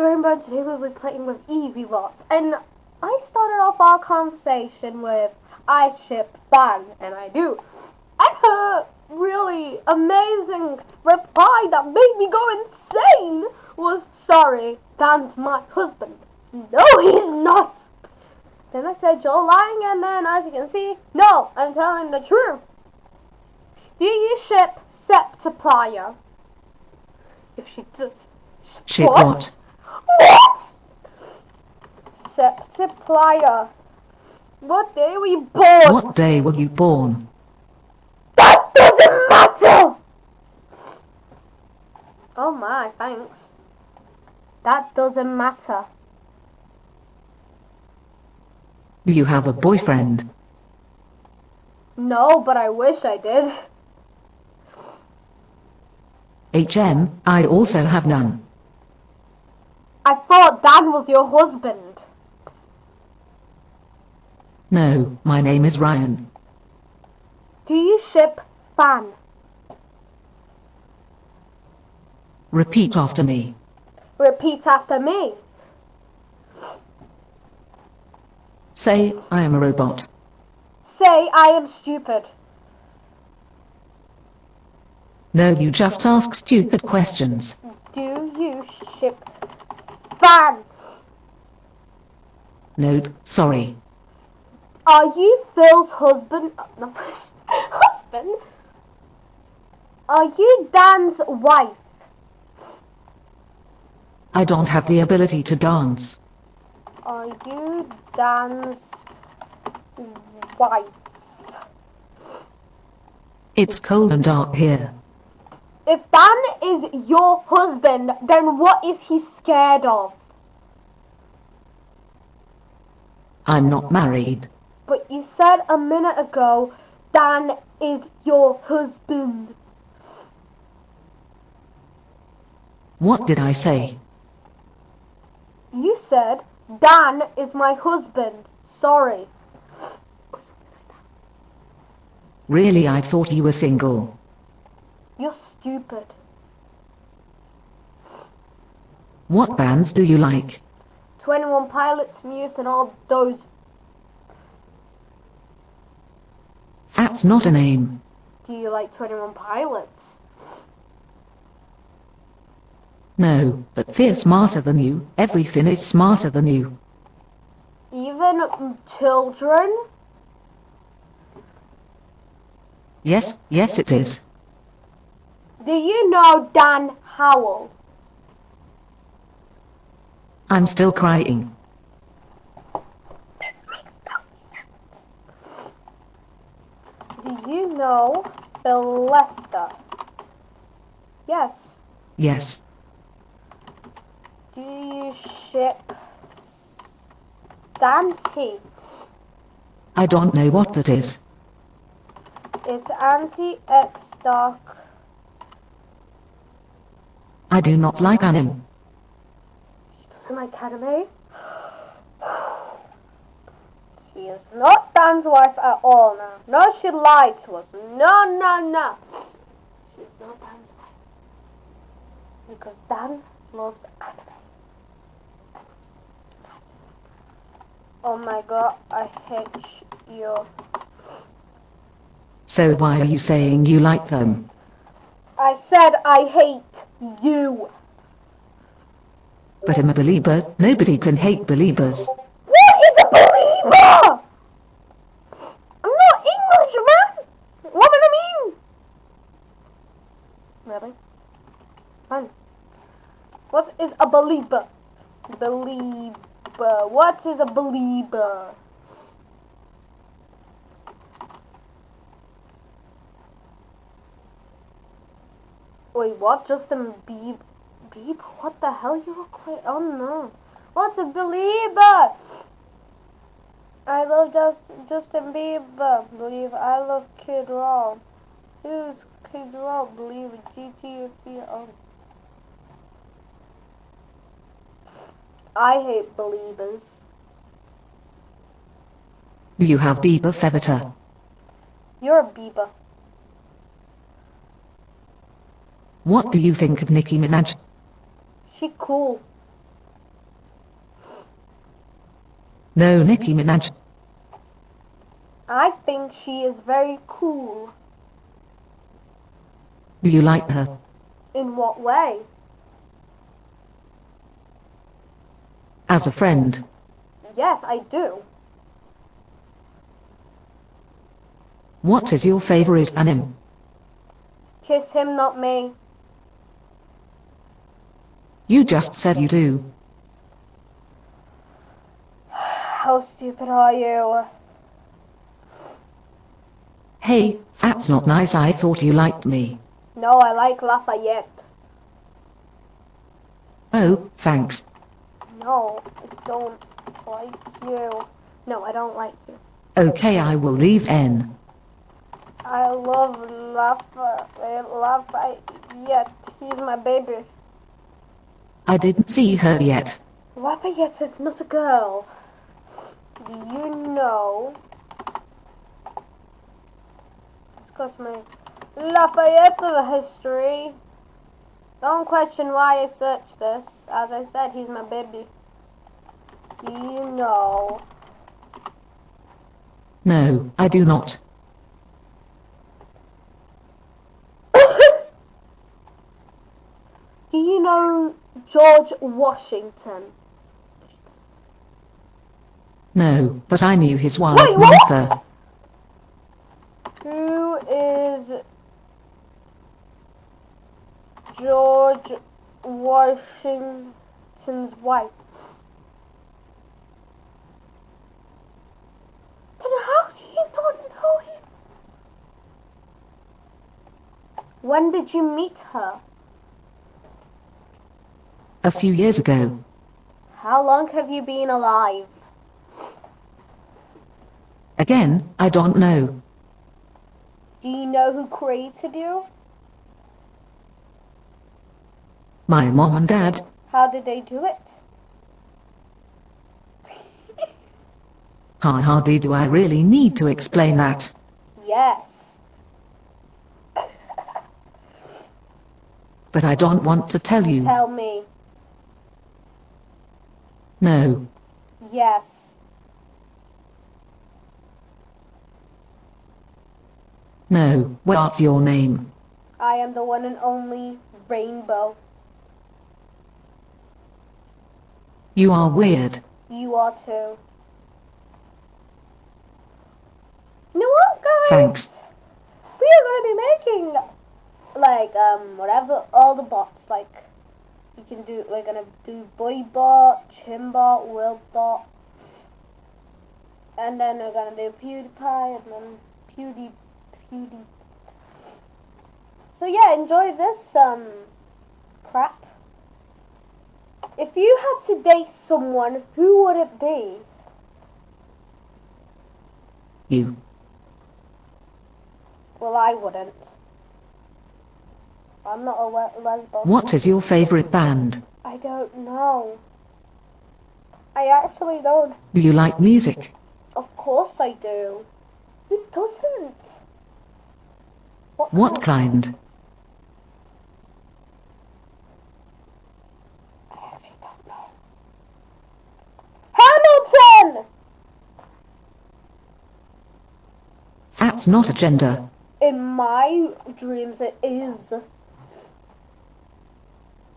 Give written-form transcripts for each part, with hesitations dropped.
Rainbow, and today we'll be playing with Evie bots. And I started off our conversation with I ship Fan, and I do. And her really amazing reply that made me go insane was, "Sorry, Dan's my husband." No, he's not. Then I said, "You're lying," and then as you can see, no, I'm telling the truth. Do you ship Septiplier? If she does. Ship what? What? Septiplier. What day were you born? What day were you born? That doesn't matter! Oh my, thanks. That doesn't matter. Do you have a boyfriend? No, but I wish I did. I also have none. I thought Dan was your husband. No, my name is Ryan. Do you ship Fan? Repeat after me. Repeat after me. Say, I am a robot. Say I am stupid. No, you just ask stupid questions. Do you ship Fan? No, sorry. Are you Phil's husband? No, husband? Are you Dan's wife? I don't have the ability to dance. Are you Dan's wife? It's cold and dark here. If Dan is your husband, then what is he scared of? I'm not married. But you said a minute ago, Dan is your husband. What did I say? You said, Dan is my husband. Sorry. Really, I thought you were single. You're stupid. What bands do you like? 21 Pilots, Muse, and all those. That's not a name. Do you like 21 Pilots? No, but they're smarter than you. Everything is smarter than you. Even children? Yes, yes it is. Do you know Dan Howell? I'm still crying. This makes no sense. Do you know Bill Lester? Yes. Yes. Do you ship Dante? I don't know what that is. It's anti-X-Dark. I do not like anime. She doesn't like anime? She is not Dan's wife at all now. No, she lied to us. No. She is not Dan's wife. Because Dan loves anime. Oh my god, I hate you. So why are you saying you like them? I said I hate you. But I'm a believer. Nobody can hate believers. What is a believer? I'm not English, man. What do I mean? Really? Fine. What is a believer? Believer. What is a believer? Wait, what? Justin Bieber? What the hell? You look quite... Oh no. What's a believer? I love Justin Bieber. Believe I love Kid Rock. Who's Kid Rock? Believe GTV. Oh. I hate believers. Do you have Bieber fever? You're a Bieber. What do you think of Nicki Minaj? She cool. No, Nicki Minaj. I think she is very cool. Do you like her? In what way? As a friend. Yes, I do. What is your favorite anime? Kiss him, not me. You just said you do. How stupid are you? Hey, that's not nice. I thought you liked me. No, I like Lafayette. Oh, thanks. No, I don't like you. No, I don't like you. Okay, I will leave N. I love Lafayette. He's my baby. I didn't see her yet. Lafayette is not a girl. Do you know? Let's go to my Lafayette history. Don't question why I searched this. As I said, he's my baby. Do you know? No, I do not. Do you know George Washington? No, but I knew his wife, Wait, Martha. what? Who is George Washington's wife? Then how do you not know him? When did you meet her? A few years ago. How long have you been alive? Again, I don't know. Do you know who created you? My mom and dad. How did they do it? Hardly do I really need to explain that. Yes. But I don't want to tell you. Tell me. No. Yes. No, what's your name? I am the one and only Rainbow. You are weird. You are too. You know what, guys? Thanks. We are going to be making, like, whatever, all the bots, like, you can do, we're going to do Boybot, Chimbot, Willbot, and then we're going to do PewDiePie, and then Pewdie. So yeah, enjoy this, crap. If you had to date someone, who would it be? You. Well, I wouldn't. I'm not a lesbo. What is your favorite band? I don't know. I actually don't. Do you like music? Of course I do. Who doesn't? What kind? I actually don't know. Hamilton! That's not a gender. In my dreams it is.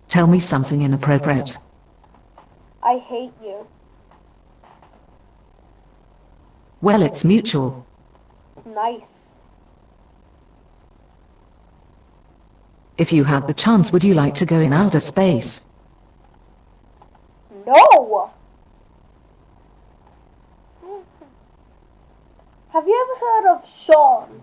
Tell me something inappropriate. I hate you. Well, it's mutual. Nice. If you had the chance, would you like to go in outer space? No! Have you ever heard of Sean?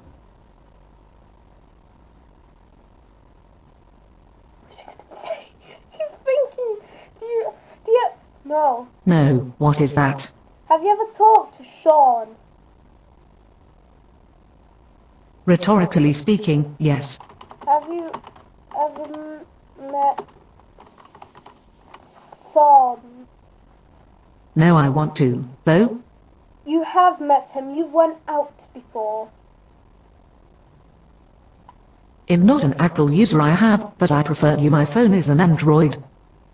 What's she gonna say? She's thinking. Do you? No. No, what is that? Have you ever talked to Sean? Rhetorically speaking, yes. Have you ever met Sean? No, I want to. Though? You have met him. You've went out before. I'm not an Apple user, I have, but I prefer you. My phone is an Android.